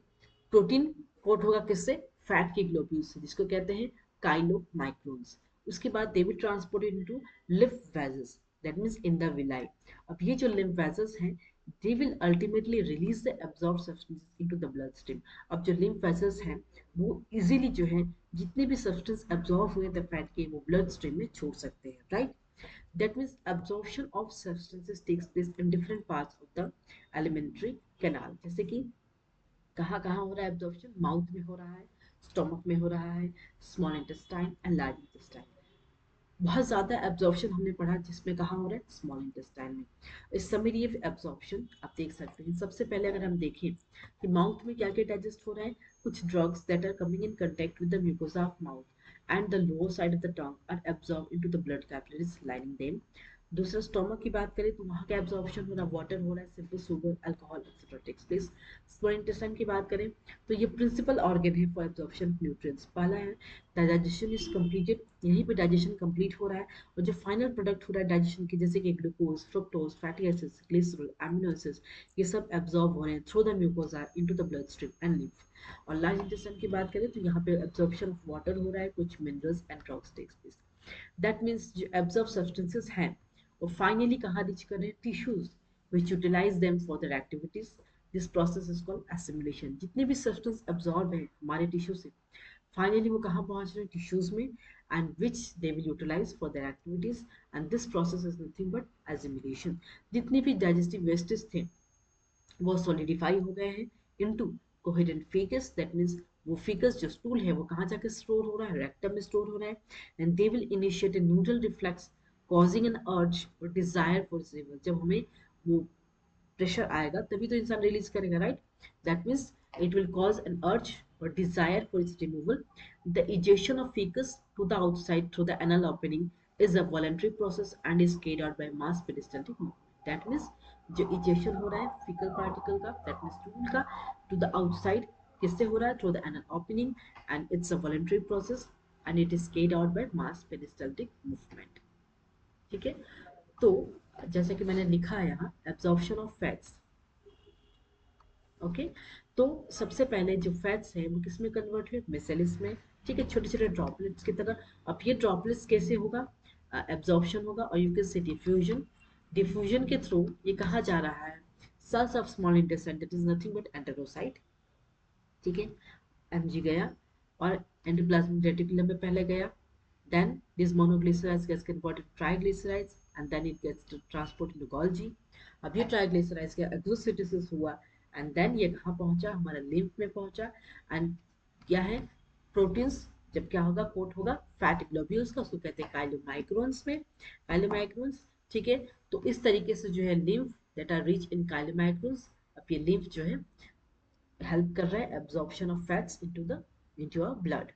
protein coat होगा किससे, फैट के ग्लोब्यूल से जिसको कहते हैं काइलो माइक्रोन्स। उसके बाद they will transported into lymph vessels, that means in the villi. अब ये जो लिम्फ वेसल्स हैं, they will ultimately release the absorbed substances into the bloodstream. अब जो lymph vessels हैं वो इजीली जो है जितने भी सब्सटेंस एब्जॉर्ब हुए थे फैट के, वो ब्लड स्ट्रीम में छोड़ सकते हैं, right. That means absorption of substances takes place in different parts of the alimentary canal, जैसे कि कहाँ कहाँ हो रहा है एब्जॉर्प्शन, माउथ में हो रहा है, स्टोमक में हो रहा है, small intestine and large intestine. बहुत ज़्यादा एब्जॉर्प्शन हमने पढ़ा जिसमें कहाँ हो रहा है, स्मॉल इंटेस्टाइन में। इस समरी ऑफ एब्जॉर्प्शन आप देख सकते हैं। सबसे पहले अगर हम देखें कि माउथ में क्या क्या डाइजेस्ट हो रहा है, कुछ drugs that are coming in contact with the mucosa of mouth and the lower side of the tongue are absorb into the blood capillaries lining them. दूसरा स्टोमक की बात करें तो वहाँ क्या एब्जॉर्प्शन हो रहा है, वाटर हो रहा है, simple sugar, alcohol etcetera takes place. Small intestine की बात करें तो ये प्रिंसिपल ऑर्गन है फॉर एब्जॉर्प्शन ऑफ न्यूट्रिएंट्स। पहला है डाइजेशन इज कंप्लीटेड, यहीं पे डाइजेशन कंप्लीट हो रहा है, और जो फाइनल प्रोडक्ट हो रहा है डाइजेशन की जैसे कि glucose, fructose, fatty acids, glycerol, amino acids, ये सब एब्जॉर्ब हो रहे हैं through the mucosa into the blood stream and lymph. और लार्ज इंटेस्टाइन की बात करें तो यहाँ पे एब्जॉर्प्शन ऑफ वाटर हो रहा है, कुछ minerals and drugs takes place. That means जो एब्जॉर्ब सब्सटेंसेस हैं वो फाइनली कहाँ रीच कर रहे हैं, tissues which utilize them for their activities, this process is called assimilation. जितने भी सब्सटेंस एब्जॉर्ब है हमारे टिश्यू से, फाइनली वो कहाँ पहुंच रहे हैं, टिश्यूज में, and which they will utilize for their activities, and this process is nothing but assimilation. जितने भी डाइजेस्टिव वेस्टेज थे वो सॉलिडिफाई हो गए हैं इनटू कोहेरेंट फेकस। दैट मींस वो फेकस जो स्टूल है वो कहाँ जाकर स्टोर हो रहा है, रेक्टम में स्टोर हो रहा है, and they will initiate a neutral reflex causing an अर्ज और डिजायर फॉर रिमूवल। जब हमें वो प्रेशर आएगा तभी तो इंसान रिलीज करेगा, right? That means it will cause an अर्ज or desire for its removal. The ejection of fecus to the outside through the anal opening is a voluntary process and is carried out by mass peristaltic movement. That means जो ejection हो रहा है fecal particle का, that means stool का, to the outside किससे हो रहा है? Through the anal opening, and it's a voluntary process and it is carried out by mass peristaltic movement. ठीक है, तो जैसे कि मैंने लिखा है यहाँ एब्जॉर्प्शन ऑफ फैट्स। ओके, तो सबसे पहले जो फैट्स है वो किस में कन्वर्ट हुए? मिसेलिस में। ठीक है, छोटे छोटे ड्रॉपलेट्स की तरह। अब ये ड्रॉपलेट्स कैसे होगा? एब्जॉर्प्शन होगा, और you can say diffusion. Diffusion के थ्रू ये कहा जा रहा है cells of small intestine, that is nothing but enterocyte. ठीक है, एमजी गया और एंडोप्लाज्मिक रेटिकुलम में पहले गया, then this monoglycerides gets converted to triglycerides and then it gets to transport into Golgi. अब ये triglycerides का exocytosis हुआ and then ये कहाँ पहुंचा? हमारा lymph में पहुंचा, and क्या है? प्रोटीन्स जब क्या होगा? कोट होगा फैट ग्लोब्यूल्स का, उसको कहते हैं काइलोमाइक्रोन्स में, काइलोमाइक्रोन्स। ठीक है, तो इस तरीके से जो है lymph that are rich in chylomicrons, अब ये lymph जो है हेल्प कर रहा है absorption of fats into our blood.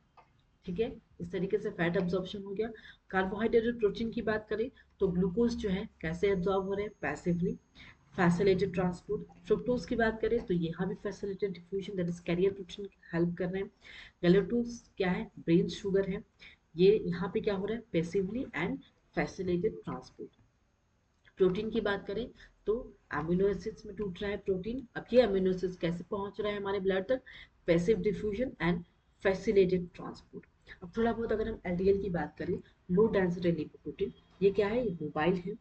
ठीक है, इस तरीके से फैट एब्जॉर्प्शन हो गया। कार्बोहाइड्रेट और प्रोटीन की बात करें तो ग्लूकोज जो है कैसे एब्जॉर्ब हो रहे हैं? Passively, facilitated transport. फ्रुक्टोज की बात करें तो यहाँ भी facilitated diffusion, that is carrier protein help कर रहे हैं। गैलेटोज क्या है? ब्रेन शुगर है, ये यहाँ पे क्या हो रहा है? Passively and facilitated transport. Protein की बात करें तो अमीनो एसिड्स में टूट रहा है प्रोटीन। अब ये अमीनो एसिड्स कैसे पहुंच रहा है हमारे ब्लड तक? Passive diffusion and facilitated transport. अब थोड़ा बहुत अगर हम एलडीएल की बात करें, लो डेंसिटी लिपोप्रोटीन, ये क्या है? ये मोबाइल है।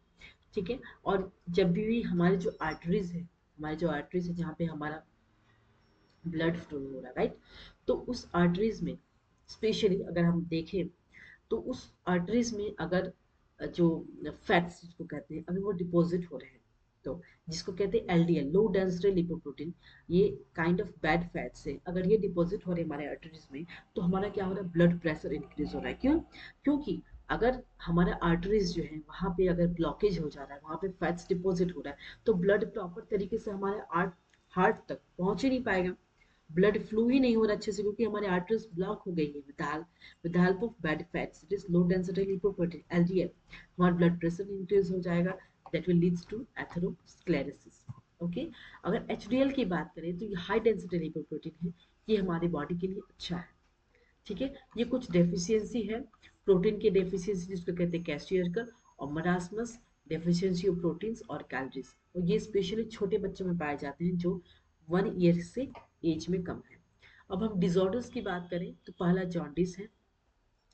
ठीक है, और जब भी हमारे जो आर्टरीज है, हमारे जो आर्टरीज है जहाँ पे हमारा ब्लड फ्लो हो रहा है, राइट, तो उस आर्टरीज में स्पेशली अगर हम देखें तो उस आर्टरीज में अगर जो फैट्स जिसको कहते हैं अभी वो डिपॉजिट हो रहे हैं, तो जिसको कहते हैं एलडीएल, लो डेंसिटी लिपोप्रोटीन, ये काइंड ऑफ बैड फैट्स है, अगर ये डिपॉजिट हो रहे हैं हमारे आर्टरीज में तो हमारा क्या हो रहा है? ब्लड प्रेशर इंक्रीज हो रहा है। क्यों? क्योंकि अगर हमारा आर्टरीज जो है वहां पे अगर ब्लॉकेज हो जा रहा है, वहां पे फैट्स डिपॉजिट हो रहा है, तो ब्लड प्रॉपर तरीके से हमारे हार्ट तक पहुंच ही नहीं पाएगा, ब्लड फ्लो ही नहीं हो रहा अच्छे से, क्योंकि हमारे आर्टरीज ब्लॉक हो गई है with the help of bad fats, it is low density lipoprotein LDL, हमारा ब्लड प्रेशर इंक्रीज हो जाएगा, that will leads to atherosclerosis। Okay, अगर एचडीएल की बात करें तो ये हाई डेंसिटी लिपोप्रोटीन है, ये हमारी बॉडी के लिए अच्छा है। ठीक है, ये कुछ डेफिशिएंसी है, प्रोटीन की डेफिशिएंसी जिसको कहते हैं कैस्टियरकर और मरासमस, डेफिशिएंसी ऑफ प्रोटीन्स और कैलोरीज, और ये स्पेशली छोटे बच्चों में पाए जाते हैं जो 1 ईयर से एज में कम है। अब हम डिसऑर्डर्स की बात करें तो पहला जॉन्डिस है।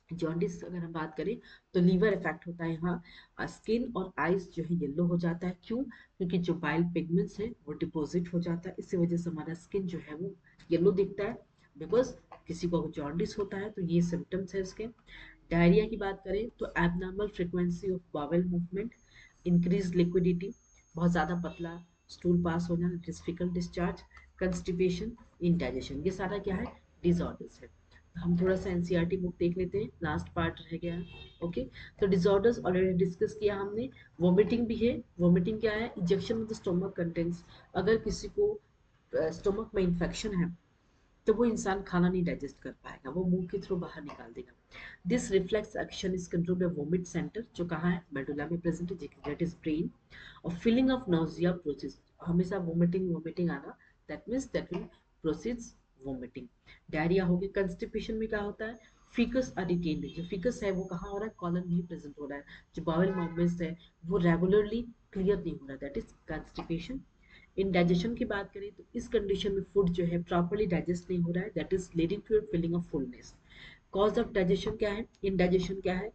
जॉन्डिस अगर हम बात करें तो लीवर इफेक्ट होता है यहाँ, स्किन और आइज जो है येलो हो जाता है। क्यों? क्योंकि जो बाइल पिगमेंट्स है वो डिपॉजिट हो जाता है, इसी वजह से हमारा स्किन जो है वो येलो दिखता है, बिकॉज किसी को जॉन्डिस होता है तो ये सिम्टम्स है इसके। डायरिया की बात करें तो abnormal frequency of bowel movement, increase liquidity, बहुत ज़्यादा पतला स्टूल पास होना, डिफिकल्ट डिस्चार्ज, कंस्टिपेशन, इंडाइजेशन, ये सारा क्या है? डिसऑर्डर्स है। हम थोड़ा सा एनसीईआरटी बुक देख लेते हैं, लास्ट पार्ट रह गया है। ओके, तो डिसऑर्डर्स ऑलरेडी डिस्कस किया हमने। वोमिटिंग भी है। वोमिटिंग क्या है? Injection of the stomach contents, अगर किसी को स्टोमक में इंफेक्शन है तो वो इंसान खाना नहीं डाइजेस्ट कर पाएगा, वो मुंह के थ्रू बाहर निकाल देगा। This reflex action is controlled by vomit centre, जो कहाँ है? मेडुला में प्रेजेंट है, दैट इज ब्रेन। और फीलिंग ऑफ नाउजिया प्रोसेस, हमेशा वोमिटिंग वोमिटिंग आना, that means that will proceeds vomiting. Diarrhoea हो गया। कंस्टिपेशन में क्या होता है? फीकस अरिटेंड, जो फीकस है वो कहाँ हो रहा है? कॉलन में प्रेजेंट हो रहा है। जो बाउल मूवमेंट्स है वो रेगुलरली क्लियर नहीं हो रहा, दैट इज कंस्टिपेशन। इंडाइजेशन की बात करें तो इस कंडीशन में फूड जो है प्रॉपर्ली डाइजेस्ट नहीं हो रहा है, that is leading to feeling of fullness. Cause of digestion क्या है? इंडाइजेशन क्या है?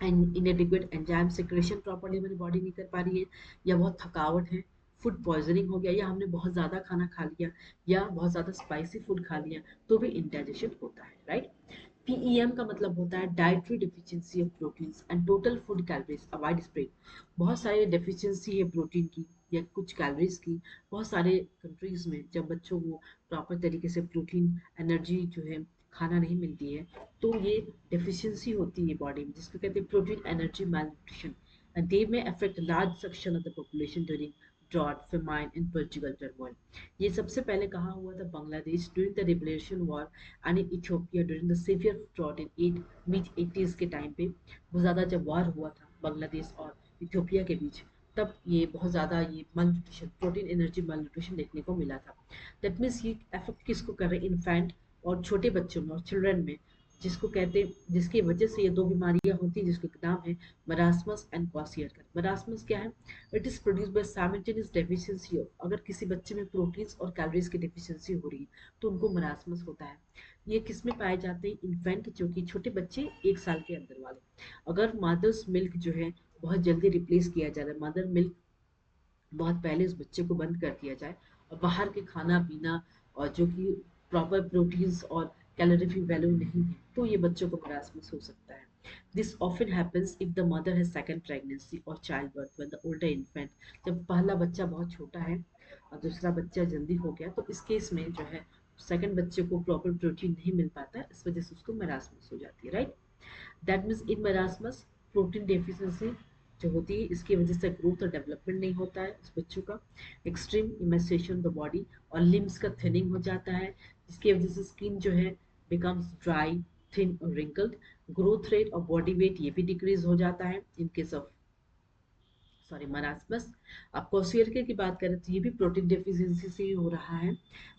And inadequate enzyme secretion properly हमारी बॉडी नहीं कर पा रही है, या बहुत थकावट है, फूड पॉइजनिंग हो गया या हमने बहुत ज़्यादा खाना खा लिया या बहुत ज़्यादा स्पाइसी फूड खा लिया तो भी इंडाइजेशन होता है, राइट। पीईएम का मतलब होता है dietary deficiency of proteins and total food calories avoid spread. बहुत सारे डेफिशिएंसी है प्रोटीन की या कुछ कैलोरीज की। बहुत सारे कंट्रीज में जब बच्चों को प्रॉपर तरीके से प्रोटीन एनर्जी जो है खाना नहीं मिलती है तो ये डेफिशिएंसी होती है बॉडी में, जिसको कहते हैं protein energy malnutrition, and they may affect a large section of the population during drought, famine, and political turmoil. ये सबसे पहले कहाँ हुआ था? Bangladesh during the liberation war and in Ethiopia during the severe drought in mid 80s के time पे बहुत ज़्यादा जब वार हुआ था बांग्लादेश और इथियोपिया के बीच, तब ये बहुत ज़्यादा ये malnutrition, प्रोटीन एनर्जी malnutrition देखने को मिला था। दैट मीन्स ये अफेक्ट किसको कर रहे हैं? इन्फेंट और छोटे बच्चों में और चिल्ड्रन में, जिसको कहते हैं, जिसकी वजह से ये दो बीमारियां होती हैं जिसका नाम है मरासमस एंड क्वाशियरकर। मरासमस क्या है? It is produce by simultaneous deficiency of, अगर किसी बच्चे में प्रोटीन्स और कैलोरीज की डेफिशिएंसी हो रही है तो उनको मरासमस होता है। ये किस में पाए जाते हैं? इन्फेंट, जो कि छोटे बच्चे 1 साल के अंदर वाले। अगर मदर्स मिल्क जो है बहुत जल्दी रिप्लेस किया जा रहा है, मदर मिल्क बहुत पहले उस बच्चे को बंद कर दिया जाए और बाहर के खाना पीना और जो कि प्रॉपर प्रोटीन्स और कैलोरीफिक वैल्यू नहीं है तो ये बच्चों को मरासमस हो सकता है। This often happens if the mother has second pregnancy और child birth when the older infant, जब पहला बच्चा बहुत छोटा है और दूसरा बच्चा जल्दी हो गया तो इस केस में जो है सेकंड बच्चे को प्रॉपर प्रोटीन नहीं मिल पाता है, इस वजह से उसको मरासमस हो जाती है, right. That means in marasmus protein deficiency जो होती है इसकी वजह से ग्रोथ और डेवलपमेंट नहीं होता है उस बच्चों का। एक्सट्रीम इमेंस्ट्रेशन द बॉडी और लिम्स का थिनिंग हो जाता है, जिसकी वजह से स्किन जो है बिकम्स ड्राई, थिन और रिंकल्ड। ग्रोथ रेट और बॉडी वेट ये भी डिक्रीज हो जाता है in case of sorry marasmus. अब क्वेश्चन की बात करें तो ये भी प्रोटीन डेफिशिएंसी से ही हो रहा है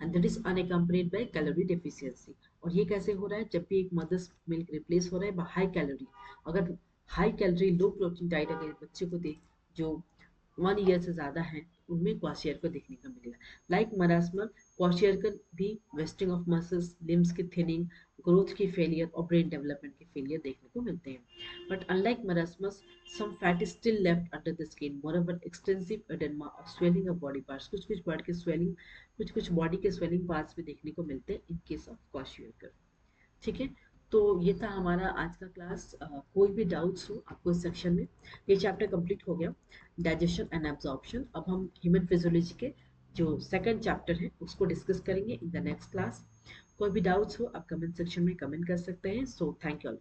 and that is unaccompanied by calorie deficiency. और ये कैसे हो रहा है? जब भी एक मदर्स मिल्क रिप्लेस हो रहा है बाय हाई कैलोरी, अगर हाई कैलोरी लो प्रोटीन डाइट अगर बच्चे को दे जो 1 ईयर से ज़्यादा हैं उनमें क्वाशियरकर देखने को मिलेगा। लाइक मरासमस, क्वाशियरकर भी वेस्टिंग ऑफ मसल्स, लिम्स की थिनिंग, ग्रोथ की फेलियर और ब्रेन डेवलपमेंट की फेलियर देखने को मिलते हैं। But unlike marasmus, some fat is still left under the skin. Moreover, extensive edema or swelling of body parts, कुछ कुछ बॉडी के swelling, कुछ कुछ बॉडी के swelling parts भी देखने को मिलते हैं in case of kwashiorkor। ठीक है, तो ये था हमारा आज का क्लास। कोई भी डाउट्स हो आपको इस सेक्शन में, ये चैप्टर कंप्लीट हो गया डाइजेशन एंड एब्जॉर्प्शन। अब हम ह्यूमन फिजियोलॉजी के जो सेकंड चैप्टर है उसको डिस्कस करेंगे इन द नेक्स्ट क्लास। कोई भी डाउट्स हो आप कमेंट सेक्शन में कमेंट कर सकते हैं। So thank you all.